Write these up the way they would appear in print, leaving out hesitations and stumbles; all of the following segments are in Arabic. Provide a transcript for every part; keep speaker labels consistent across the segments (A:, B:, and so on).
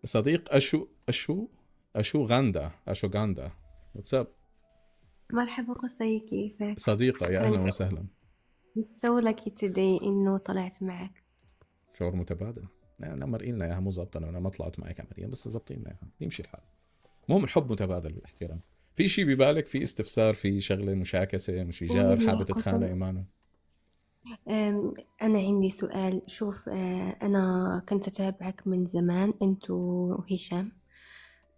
A: صديق أشو غاندا واتساب.
B: مرحبا قصي، كيفك؟
A: صديقة، يا
B: شكرا.
A: أهلا وسهلا.
B: متسوى لك today إنه طلعت معك.
A: شعور متبادل. أنا مرقينا إياها مو ظابطة، أنا ما طلعت معك عمليا بس ظابطين إياها، يمشي الحال. المهم الحب متبادل والاحترام. في شيء ببالك، في استفسار، في شغلة مشاكسة، مشجار حابة
B: والله قصي،
A: تتخانقي معنا؟
B: أنا عندي سؤال. شوف، أنا كنت أتابعك من زمان أنت وهشام.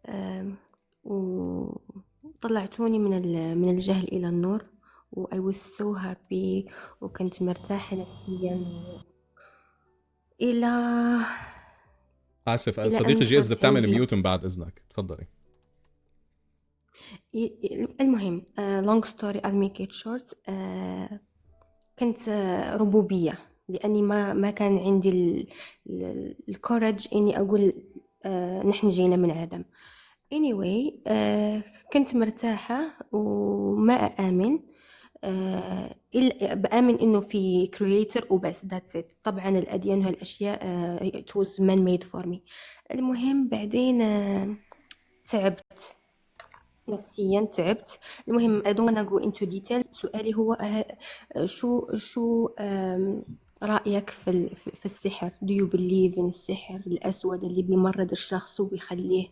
B: أم، وطلعتوني من الجهل إلى النور، و I was so happy، وكنت مرتاحة نفسيا إلى
A: آسف
B: إلى
A: صديقي
B: أن
A: جيز، إذا
B: صرت
A: بتعمل
B: عندي
A: ميوت من بعد إذنك تفضلي.
B: المهم، long story I'll make it short. كنت ربوبية، لأني ما كان عندي الكورج إني أقول نحن جينا من عدم. anyway، كنت مرتاحة وما أآمن. إلا بآمن إنه في creator وبس، that's it. طبعا الأديان وهالأشياء it was man made for me. المهم بعدين تعبت نفسيا، تعبت. المهم I don't wanna go into details. سؤالي هو شو رأيك في السحر؟ do you believe in السحر الأسود اللي بيمرض الشخص وبيخليه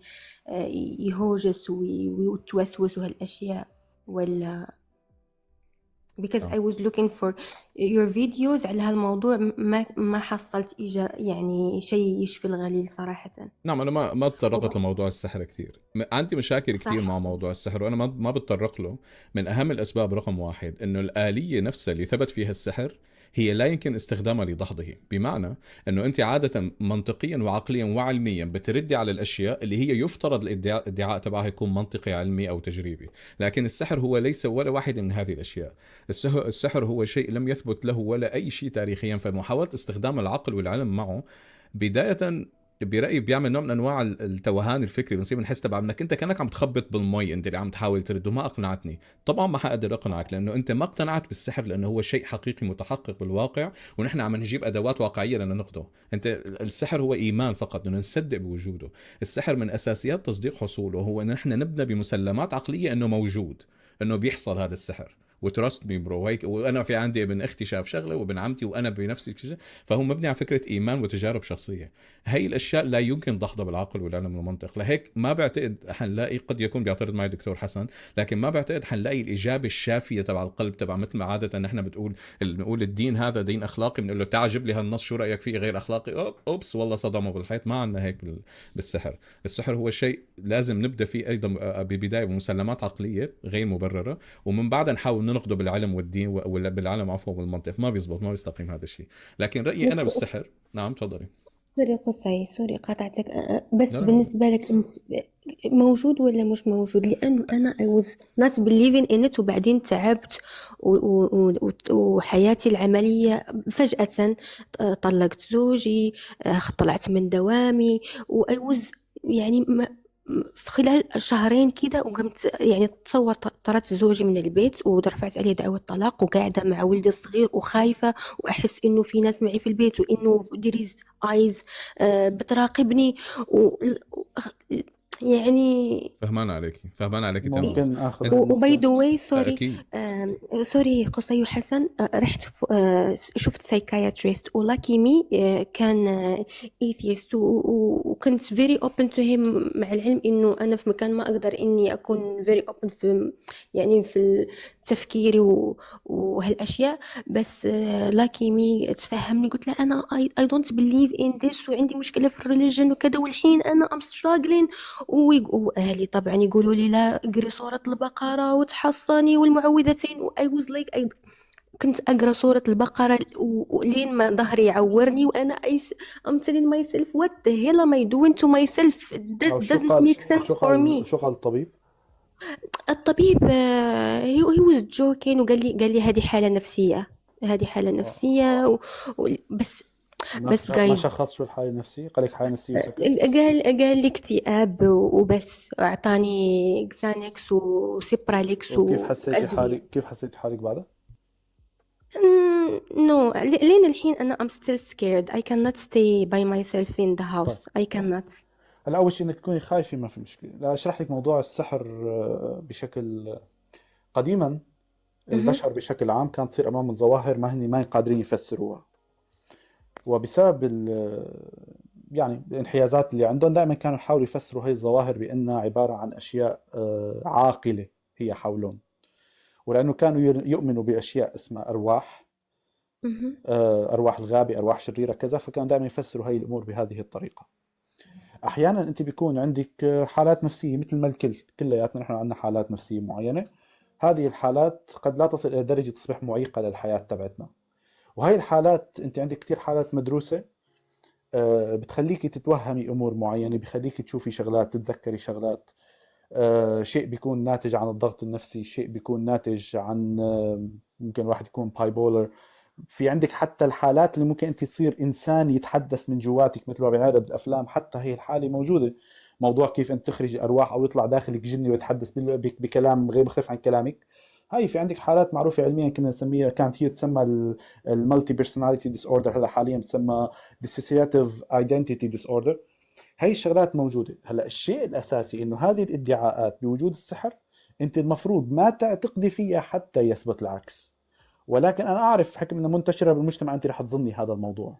B: يهوجس ويتوسوس وهالأشياء، ولا because
A: آه.
B: I was looking for your videos على هالموضوع، ما حصلت يعني شيء يشفي الغليل صراحة.
A: نعم، أنا ما تطرقت لموضوع السحر كثير، عندي مشاكل كثير
B: صح.
A: مع موضوع السحر، وأنا ما بتطرق له. من أهم الأسباب رقم واحد إنه الآلية نفسها اللي ثبت فيها السحر هي لا يمكن استخدامها لدحضه. بمعنى انه انت عاده منطقيا وعقليا وعلميا بتردي على الاشياء اللي هي يفترض الادعاء تبعها يكون منطقي علمي او تجريبي، لكن السحر هو ليس ولا واحد من هذه الاشياء. السحر هو شيء لم يثبت له ولا اي شيء تاريخيا، فمحاوله استخدام العقل والعلم معه بدايه برأيي بيعمل نوع من انواع التوهان الفكري. بنصير بنحس تبع انك انت كانك عم تخبط بالمي، انت اللي عم تحاول ترد، وما اقنعتني. طبعا ما حقدر اقنعك لانه انت ما اقتنعت بالسحر، لانه هو شيء حقيقي متحقق بالواقع، ونحن عم نجيب ادوات واقعيه لننقده. انت السحر هو ايمان فقط، انه نصدق بوجوده. السحر من اساسيات تصديق حصوله هو ان نحن نبنى بمسلمات عقليه انه موجود، انه بيحصل هذا السحر. وتراست مي برو هيك. وانا في عندي ابن اختي شاف شغله، وابن عمتي، وانا بنفسي شيء. فهو مبني على فكره ايمان وتجارب شخصيه. هي الاشياء لا يمكن دحضها بالعقل والعلم والمنطق. لهيك ما بعتقد حنلاقي، قد يكون بيعترض معي دكتور حسن، لكن ما بعتقد حنلاقي الاجابه الشافيه تبع القلب، تبع مثل ما عاده نحن بنقول الدين هذا دين اخلاقي، بنقول له تعال جيب لي هالنص شو رايك فيه غير اخلاقي، اوبس والله صدمه بالحيط. ما عندنا هيك بالسحر. السحر هو شيء لازم نبدا فيه ايضا ببدايه بمسلمات عقليه غير مبرره، ومن بعدها نحاول ننقده بالعلم والدين، ولا بالعلم عفوا والمنطق. ما بيزبط، ما بيستقيم هذا الشيء. لكن رايي انا
B: بس
A: بالسحر. نعم تفضلي.
B: سوري قصي، سوري قاطعتك.
A: لا
B: بس
A: لا لا.
B: بالنسبة لك أنت، موجود ولا مش موجود؟ لأنه أنا I was not believing in it، وبعدين تعبت وحياتي العملية فجأة طلقت زوجي، طلعت من دوامي، و I was يعني في خلال شهرين كده، وقمت يعني تصور طردت زوجي من البيت ورفعت عليه دعوة طلاق، وقاعدة مع ولدي الصغير وخايفة، وأحس إنه في ناس معي في البيت، وإنه there is eyes بتراقبني، و يعني
A: فهمان عليكي، فهمان عليكي تماما.
C: ممكن اخذ
A: انت
B: وباي
C: النقطة.
B: ذا واي سوري،
A: اكيد.
B: سوري قصي وحسن، رحت شفت سايكاياتريست، ولاكي مي كان ايثيست، وكنت فيري اوبن تو هيم، مع العلم انه انا في مكان ما اقدر اني اكون فيري اوبن في، يعني في تفكيري وهالاشياء. بس لاكي مي تفهمني، قلت له انا I don't believe in this، وعندي مشكلة في الريليجن وكذا، والحين انا I'm struggling. وأهلي طبعا يقولوا لي لا، اقري سورة البقرة وتحصني والمعوذتين، و I was like كنت أقرأ سورة البقرة ولين ما ظهري يعورني، وأنا I'm telling myself what the hell am I doing to myself.
C: او
B: That
C: شو
B: doesn't
C: قال
B: make sense for me.
C: شو قال الطبيب؟
B: الطبيب he was joking، قال لي هذه حالة نفسية، هذه حالة نفسية بس. بس
C: ما
B: guys،
C: شخص شو الحالة النفسية؟ قال لك حالة نفسية وسكت؟
B: قال لي اكتئاب وبس، اعطاني اكسانكس وسيبراليكس
C: وكيف حسيتي
B: وادويه.
C: حالك بعدها؟
B: نو، لين الحين انا I'm still scared. I cannot stay by myself in the
C: طيب،
B: house. I cannot.
C: هلا اول شيء انك تكوني خايفه ما في مشكله. لا اشرح لك موضوع السحر بشكل قديما.
B: اهم.
C: البشر بشكل عام كانت تصير امامهم ظواهر ما قادرين يفسروها، وبسبب يعني الانحيازات اللي عندهم دائما كانوا يحاولوا يفسروا هاي الظواهر بانها عباره عن اشياء عاقله هي حولهم، ولانه كانوا يؤمنوا باشياء اسمها ارواح،
B: اهم.
C: ارواح الغابه، ارواح شريره كذا، فكانوا دائما يفسروا هاي الامور بهذه الطريقه. احيانا انت بيكون عندك حالات نفسيه مثل ما كلياتنا نحن عندنا حالات نفسيه معينه. هذه الحالات قد لا تصل الى درجه تصبح معيقه للحياه تبعتنا، وهي الحالات انت عندك كثير حالات مدروسه بتخليكي تتوهمي امور معينه، بخليكي تشوفي شغلات، تتذكري شغلات. شيء بيكون ناتج عن الضغط النفسي، شيء بيكون ناتج عن ممكن الواحد يكون باي بولر. في عندك حتى الحالات اللي ممكن انت تصير انسان يتحدث من جواتك مثل ما بينعرض بالافلام، حتى هي الحاله موجوده. موضوع كيف انت تخرج ارواح او يطلع داخلك جني ويتحدث بكلام غير مختلف عن كلامك. هاي في عندك حالات معروفه علميا كنا نسميها، كانت هي تسمى المالتي بيرسوناليتي ديس اوردر، هلا حاليا تسمى ديسوسياتيف ايدنتيتي ديس اوردر. هاي الشغلات موجوده. هلا الشيء الاساسي انه هذه الادعاءات بوجود السحر انت المفروض ما تعتقدي فيها حتى يثبت العكس، ولكن انا اعرف بحكم انها منتشره بالمجتمع انت رح تظني هذا الموضوع.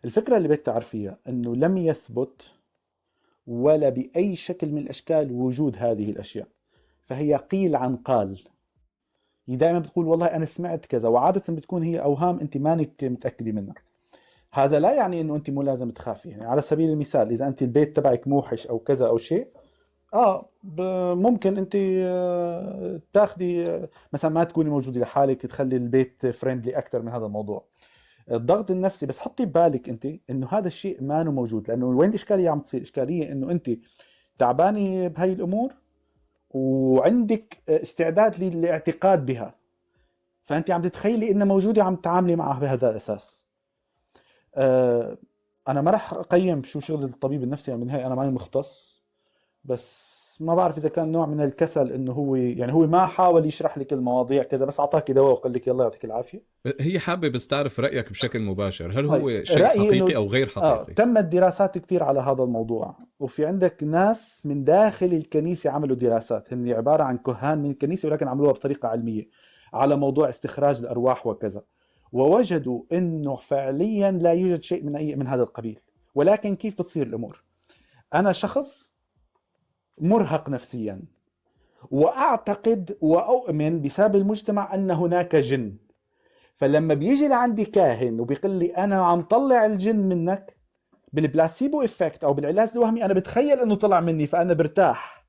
C: الفكره اللي بدك تعرفيها انه لم يثبت ولا باي شكل من الاشكال وجود هذه الاشياء، فهي قيل عن قال. هي دائما بتقول والله انا سمعت كذا، وعاده بتكون هي اوهام انت مانك متاكده منها. هذا لا يعني انه انت مو لازم تخافي. يعني على سبيل المثال اذا انت البيت تبعك موحش او كذا او شيء، ممكن انت تاخدي مثلا ما تكوني موجوده لحالك، تخلي البيت فريندلي اكثر من هذا الموضوع. الضغط النفسي بس حطي ببالك انت انه هذا الشيء ما نو موجود، لانه وين الاشكاليه عم تصير؟ الاشكاليه انه انت تعبانه بهاي الامور وعندك استعداد للاعتقاد بها، فانت عم تتخيلي انها موجوده وعم تتعاملي معها بهذا الاساس. انا ما راح اقيم شو شغل الطبيب النفسي، يعني بالنهايه انا ماني مختص، بس ما بعرف اذا كان نوع من الكسل انه هو يعني هو ما حاول يشرح لك المواضيع كذا، بس اعطاك دواء وقال لك يلا يعطيك العافيه.
A: هي حابة بس تعرف رأيك بشكل مباشر، هل
C: طيب
A: هو شيء
C: رايي
A: حقيقي
C: انه
A: أو غير حقيقي؟
C: تمت دراسات كثير على هذا الموضوع، وفي عندك ناس من داخل الكنيسه عملوا دراسات، هن عباره عن كهان من الكنيسه ولكن عملوها بطريقه علميه على موضوع استخراج الارواح وكذا، ووجدوا انه فعليا لا يوجد شيء من اي من هذا القبيل. ولكن كيف بتصير الامور؟ انا شخص مرهق نفسيا، واعتقد واؤمن بسبب المجتمع ان هناك جن، فلما بيجي لعندي كاهن وبيقول لي انا عم طلع الجن منك بالبلاسيبو افكت او بالعلاج الوهمي، انا بتخيل انه طلع مني فانا برتاح.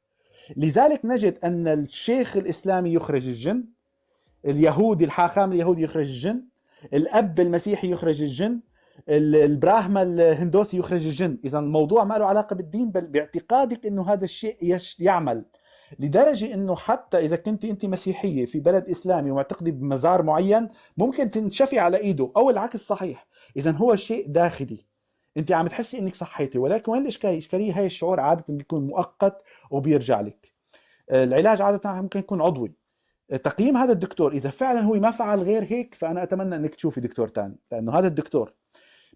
C: لذلك نجد ان الشيخ الاسلامي يخرج الجن، اليهودي الحاخام اليهودي يخرج الجن، الاب المسيحي يخرج الجن، البراهما الهندوسي يخرج الجن. اذا الموضوع ما له علاقه بالدين بل باعتقادك انه هذا الشيء يعمل. لدرجه انه حتى اذا كنت انت مسيحيه في بلد اسلامي ومعتقده بمزار معين ممكن تنشفي على ايده، او العكس صحيح. اذا هو شيء داخلي، انت عم تحسي انك صحيتي، ولكن وين الاشكاليه؟ الاشكاليه هاي الشعور عاده بيكون مؤقت وبيرجع لك. العلاج عاده ممكن يكون عضوي. تقييم هذا الدكتور اذا فعلا هو ما فعل غير هيك، فانا اتمنى انك تشوفي دكتور تاني، لانه هذا الدكتور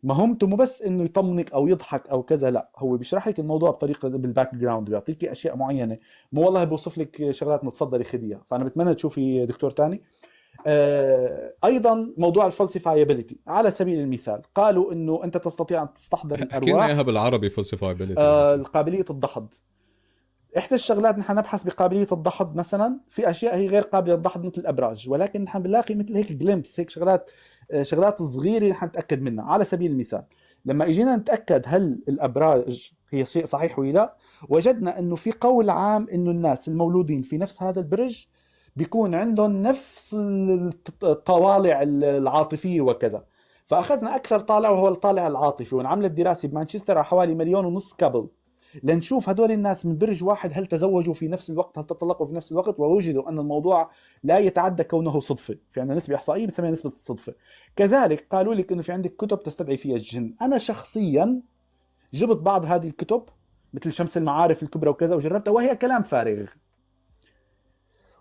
C: مهمته مو بس انه يطمنك او يضحك او كذا، لا هو بيشرح لك الموضوع بطريقه بالباك جراوند، بيعطيك اشياء معينه، مو والله بوصف لك شغلات متفضلي خديها. فانا بتمنى تشوفي دكتور تاني. ايضا موضوع الفالسيفايبيليتي على سبيل المثال، قالوا انه انت تستطيع ان تستحضر
A: احكي لنا إياها
C: الارواح.
A: بالعربي falsifiability إذا كان.
C: قابليه الدحض. احدى الشغلات نحن نبحث بقابليه الدحض، مثلا في اشياء هي غير قابله للدحض مثل الابراج، ولكن نحن بنلاقي مثل هيك جليمبس، هيك شغلات صغيره نحن نتاكد منها. على سبيل المثال لما اجينا نتاكد هل الابراج هي شيء صحيح ولا لا، وجدنا انه في قول عام انه الناس المولودين في نفس هذا البرج بيكون عندهم نفس الطوالع العاطفيه وكذا. فاخذنا اكثر طالع وهو الطالع العاطفي، وانعملت دراسه بمانشستر على حوالي 1.5 مليون كابل لنشوف هدول الناس من برج واحد هل تزوجوا في نفس الوقت، هل تطلقوا في نفس الوقت، ووجدوا أن الموضوع لا يتعدى كونه صدفة. في عندنا نسبة إحصائية بنسميها نسبة الصدفة. كذلك قالوا لك أنه في عندك كتب تستدعي فيها الجن. أنا شخصيا جبت بعض هذه الكتب مثل شمس المعارف الكبرى وكذا وجربتها، وهي كلام فارغ.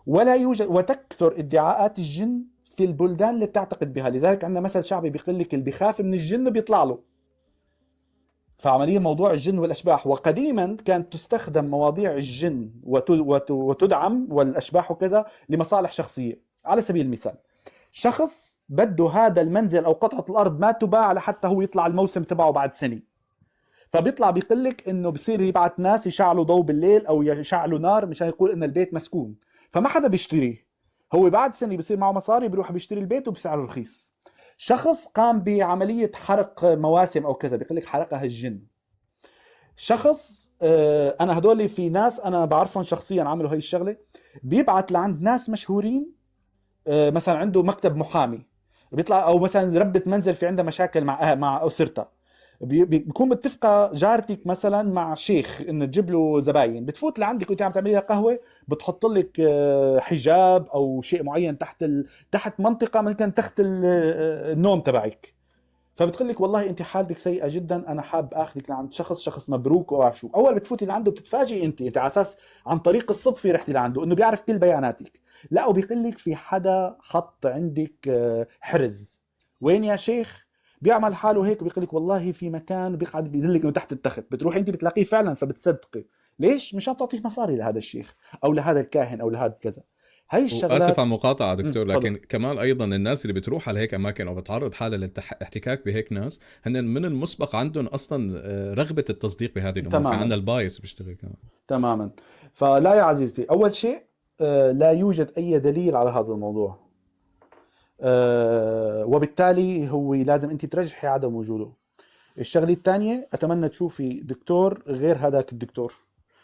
C: ولا يوجد، وتكثر ادعاءات الجن في البلدان اللي تعتقد بها. لذلك عندنا مثل شعبي بيقول لك اللي بيخاف من الجن بيطلع له. فعمليا موضوع الجن والأشباح، وقديما كانت تستخدم مواضيع الجن وتدعم والأشباح وكذا لمصالح شخصية. على سبيل المثال، شخص بده هذا المنزل أو قطعة الأرض ما تباع لحتى هو يطلع الموسم تبعه بعد سنة، فبيطلع بيقلك انه بصير يبعث ناس يشعلوا ضوء بالليل او يشعلوا نار مشان يقول ان البيت مسكون، فما حدا بيشتريه. هو بعد سنة بيصير معه مصاري بيروح بيشتري البيت وبسعره رخيص. شخص قام بعملية حرق مواسم او كذا بيقلك حرقها الجن. شخص انا هدول في ناس انا بعرفهم شخصيا عملوا هاي الشغلة، بيبعت لعند ناس مشهورين، مثلا عنده مكتب محامي بيطلع، او مثلا ربة منزل في عندها مشاكل مع اسرتها، بيكون متفقه جارتك مثلا مع شيخ انه تجيب له زباين، بتفوت لعندك وانت عم تعملي لها قهوه، بتحط لك حجاب او شيء معين تحت منطقه ممكن تحت النوم تبعك، فبتقول لك والله انت حالتك سيئه جدا، انا حاب اخذك لعند شخص مبروك وما بعرف شو. اول بتفوتي لعنده بتتفاجئي انت على اساس عن طريق الصدفه رحتي لعنده انه بيعرف كل بياناتك، لا وبيقول لك في حدا حط عندك حرز. وين يا شيخ؟ بيعمل حاله هيك وبيقول لك والله في مكان، بيقعد بيدلك انه تحت التخت، بتروح انت بتلاقيه فعلا فبتصدقي. ليش؟ مشان تعطيه مصاري لهذا الشيخ او لهذا الكاهن او لهذا كذا. هاي
A: واسف على
C: الشغلات.
A: المقاطعه دكتور،
C: تفضل.
A: لكن كمان ايضا الناس اللي بتروح على هيك اماكن او بتعرض حالها للاحتكاك بهيك ناس، هن من المسبق عندهم اصلا رغبه التصديق بهذه الامور. في عندنا
C: تماما
A: البايس بيشتغل كمان.
C: تماما. فلا يا عزيزتي، اول شيء لا يوجد اي دليل على هذا الموضوع، وبالتالي هو لازم انت ترجحي عدم وجوده. الشغله الثانيه، اتمنى تشوفي دكتور غير هذاك الدكتور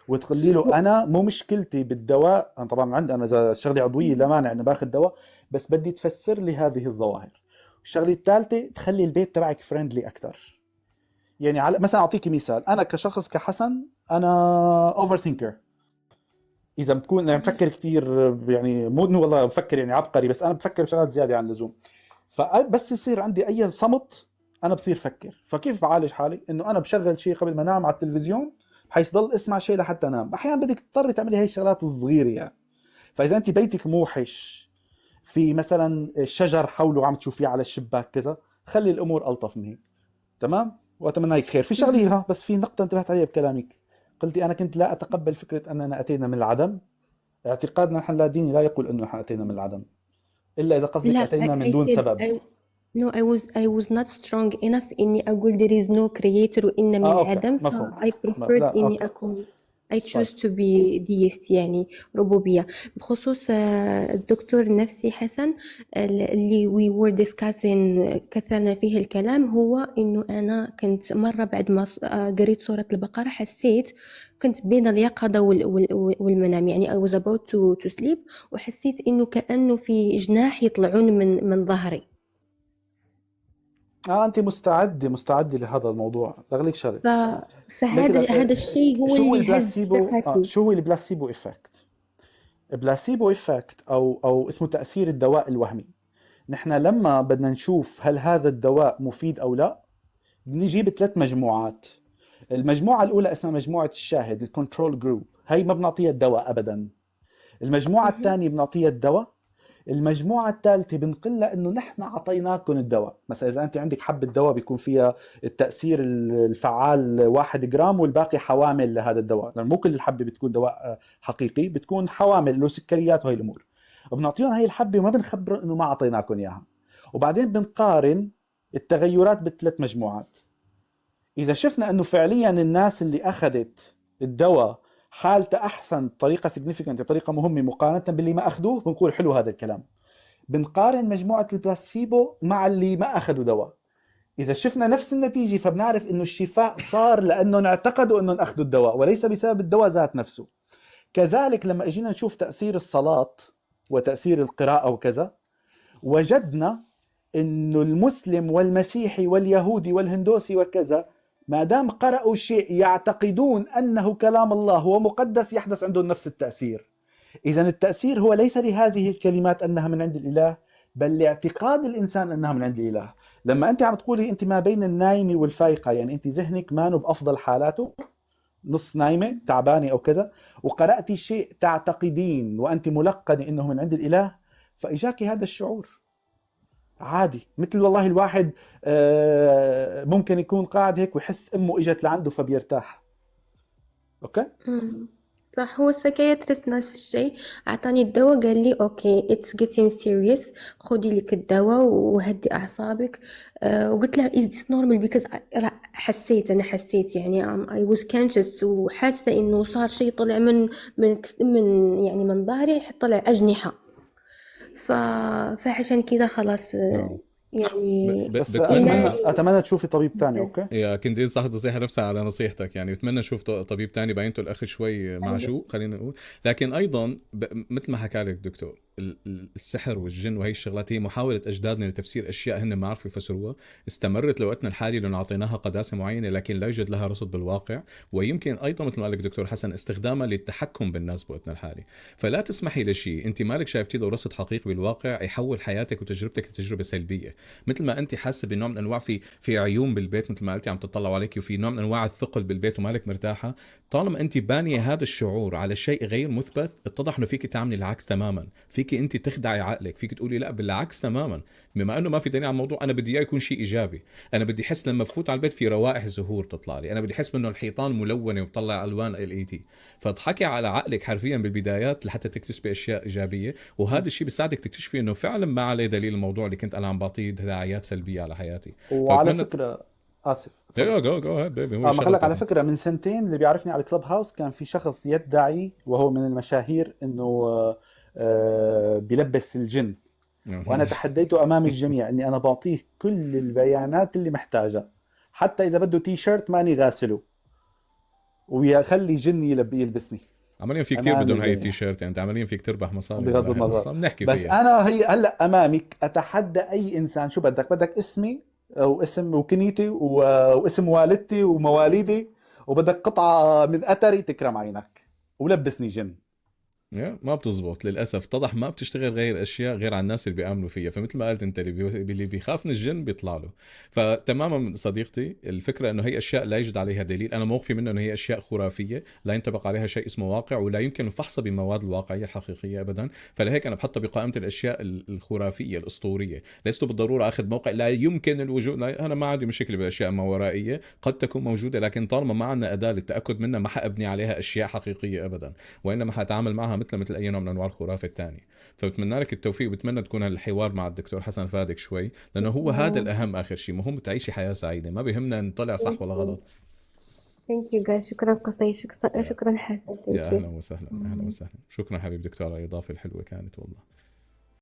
C: وتقولي له انا مو مشكلتي بالدواء، انا طبعا عندي انا اذا شغلي عضويه لا مانع اني باخذ دواء، بس بدي تفسر لي هذه الظواهر. الشغله الثالثه، تخلي البيت تبعك فريندلي اكثر. يعني مثلا اعطيكي مثال، انا كشخص كحسن انا اوفر ثينكر، اذا بكون يعني بفكر كثير، يعني مو انه والله بفكر يعني عبقري، بس انا بفكر بشغلات زياده عن اللزوم. فبس يصير عندي اي صمت انا بصير فكر. فكيف بعالج حالي؟ انه انا بشغل شيء قبل ما انام على التلفزيون بحيث ضل اسمع شيء لحتى انام. احيانا بدك تضطري تعملي هاي الشغلات الصغيره يعني. فاذا انت بيتك موحش، في مثلا شجر حوله عم تشوفيه على الشباك كذا، خلي الامور الطف من هيك. تمام، واتمنى لك خير. في شغله بس في نقطه انتبهت عليها بكلامك، قلتي انا كنت لا اتقبل فكره اننا اتينا من العدم. اعتقادنا نحن لا ديني لا يقول انه نحن اتينا من العدم، الا اذا قصدك
B: لا
C: اتينا من
B: I
C: دون
B: said
C: سبب.
B: no I was not strong enough إني أقول there is no creator وإن من
C: اوكي
B: العدم،
C: مفهوم.
B: I preferred
C: لا
B: إني
C: اوكي
B: أكون I
C: طيب.
B: choose to be deist يعني ربوبية. بخصوص الدكتور النفسي حسن اللي we were discussing كثرنا فيه الكلام، هو إنه أنا كنت مرة بعد ما قريت سورة البقرة حسيت كنت بين اليقظة والمنام، يعني I was about to sleep، وحسيت إنه كأنه في جناح يطلعون من ظهري.
C: انت مستعده لهذا الموضوع، لغليك شغله.
B: ف...
C: لكن
B: فهذا الشيء هو
C: شو هو
B: اللي هز
C: البلاسيبو؟
B: ثقتي.
C: شو هو البلاسيبو افكت؟ بلاسيبو افكت او اسمه تاثير الدواء الوهمي. نحن لما بدنا نشوف هل هذا الدواء مفيد او لا، بنجيب 3 مجموعات. المجموعه الاولى اسمها مجموعه الشاهد، الكنترول جروب، هي ما بنعطيها الدواء ابدا. المجموعه
B: مهم.
C: الثانيه بنعطيها الدواء. المجموعة الثالثة بنقول لها انه نحن اعطيناكم الدواء. مثلا اذا انت عندك حبة دواء بيكون فيها التأثير الفعال 1 جرام والباقي حوامل لهذا الدواء، لأن مو كل الحبة بتكون دواء حقيقي، بتكون حوامل له سكريات وهي الامور. وبنعطيهم هي الحبة وما بنخبر انه ما اعطيناكم اياها. وبعدين بنقارن التغيرات ب3 مجموعات. اذا شفنا انه فعليا الناس اللي اخذت الدواء حالته احسن بطريقه سيجنيفيكانت، بطريقه مهمه مقارنه باللي ما اخذوه، بنقول حلو هذا الكلام. بنقارن مجموعه البلاسيبو مع اللي ما اخذوا دواء. اذا شفنا نفس النتيجه فبنعرف انه الشفاء صار لانهم اعتقدوا انهم اخذوا الدواء وليس بسبب الدواء ذات نفسه. كذلك لما اجينا نشوف تاثير الصلاه وتاثير القراءه وكذا، وجدنا انه المسلم والمسيحي واليهودي والهندوسي وكذا ما دام قرأوا شيء يعتقدون أنه كلام الله هو مقدس، يحدث عندهم نفس التأثير. إذن التأثير هو ليس لهذه الكلمات أنها من عند الإله، بل لاعتقاد الإنسان أنها من عند الإله. لما أنت عم تقولي أنت ما بين النايمة والفايقة، يعني أنت ذهنك ما بأفضل حالاته، نص نايمة تعبانة أو كذا، وقرأتي شيء تعتقدين وأنت ملقنة أنه من عند الإله، فإجاك هذا الشعور. عادي. مثل والله الواحد ممكن يكون قاعد هيك ويحس امه اجت لعنده فبيرتاح. اوكي.
B: مم. صح، هو السكياتريست نفس الشيء، أعطاني الدواء، قال لي أوكي it's getting serious، خدي لك الدواء وهدي أعصابك. وقلت له is this normal because أنا حسيت يعني I was conscious، وحاسة إنه صار شيء طلع من يعني من ظهري، طلع أجنحة. ف... فعشان كذا خلاص،
A: نعم.
B: يعني
C: بس
A: بتمنى
C: اتمنى تشوفي طبيب تاني. اوكي.
A: يا كنديل صاحب النصيحة نفسها على نصيحتك، يعني بتمنى نشوف طبيب تاني بينته الأخ شوي معشوق خلينا نقول. لكن أيضا مثل ما حكى لك دكتور، السحر والجن وهي الشغلات هي محاولة أجدادنا لتفسير أشياء هن ما عرفوا يفسروها، استمرت لوقتنا الحالي لأن أعطيناها قداسة معينة لكن لا يوجد لها رصد بالواقع. ويمكن أيضا مثل ما قال لك دكتور حسن استخدامها للتحكم بالناس بوقتنا الحالي. فلا تسمحي لشيء أنت مالك شايفتي له رصد حقيقي بالواقع يحول حياتك وتجربتك لتجربة سلبية. مثل ما أنت حاسة بنوع من أنواع في عيون بالبيت مثل ما قلتي عم تطلعوا عليك، وفي نوع من انواع الثقل بالبيت ومالك مرتاحه، طالما انت بانيه هذا الشعور على شيء غير مثبت، اتضح انه فيك تعملي العكس تماما. فيك انت تخدعي عقلك، فيك تقولي لا بالعكس تماما، بما انه ما في دليل على الموضوع انا بدي اياه يكون شيء ايجابي. انا بدي احس لما بفوت على البيت في روائح زهور تطلع لي، انا بدي احس انه الحيطان ملونه وبطلع الوان LED. فاضحكي على عقلك حرفيا بالبدايات لحتى تكتسبي اشياء ايجابيه، وهذا الشيء بيساعدك تكتشفي انه فعلا ما عليه دليل الموضوع اللي كنت انا عم بعطيه دعايات سلبيه على حياتي.
C: وعلى
A: فبتمنى
C: فكره، اسف
A: ايوه
C: تفضل.
A: جو هاد بيبي، هو
C: ما
A: الشغله
C: خلك على
A: بتاعتنا.
C: فكره، من سنتين اللي بيعرفني على الكلب هاوس كان في شخص يدعي وهو من المشاهير انه بيلبس الجن. وانا تحديته امام الجميع اني انا بعطيه كل البيانات اللي محتاجها، حتى اذا بده تي شيرت ماني غاسله، ويخلي جن يلبسني
A: عمليا في كتير
C: امام
A: بدهم هاي
C: الجميع.
A: التيشيرت، يعني انت عمليا فيك تربح مصاري
C: بغض
A: على هاي
C: النظر،
A: القصه بنحكي
C: بس
A: فيها.
C: انا هي هلا امامك اتحدى اي انسان، شو بدك اسمي واسم وكنيتي واسم والدتي ومواليدي، وبدك قطعة من اثري تكرم عينك ولبسني جن.
A: ما بتزبط للاسف، اتضح ما بتشتغل غير اشياء غير على الناس اللي بيامنوا فيها. فمثل ما قلت انت اللي بيخاف من الجن بيطلع له. فتماما صديقتي، الفكره انه هي اشياء لا يوجد عليها دليل، انا موقفي منه انه هي اشياء خرافيه لا ينطبق عليها شيء اسمه واقع، ولا يمكن فحصها بالمواد الواقعيه الحقيقيه ابدا. فلهيك انا بحطها بقائمه الاشياء الخرافيه الاسطوريه. لست بالضروره اخذ موقع لا يمكن الوجود، لا انا ما عندي مشكله بالاشياء ما ورائيه قد تكون موجوده، لكن طالما ما عندنا اداه للتاكد منها ما حابني عليها اشياء حقيقيه ابدا، وانما حاتعامل معها مثل اي نوع من انواع الخرافه الثانيه. فبتمنى لك التوفيق، بتمنى تكون الحوار مع الدكتور حسن فادك شوي، لانه هو هذا الاهم اخر شيء، مهم تعيشي حياه سعيده، ما بيهمنا ان طلع صح ولا غلط.
B: Thank you guys، شكرا قصي، شكرا
A: يا
B: شكرا حسن،
A: يا
B: thank you.
A: اهلا وسهلا، اهلا وسهلا، شكرا حبيب دكتور على الاضافه الحلوه كانت والله.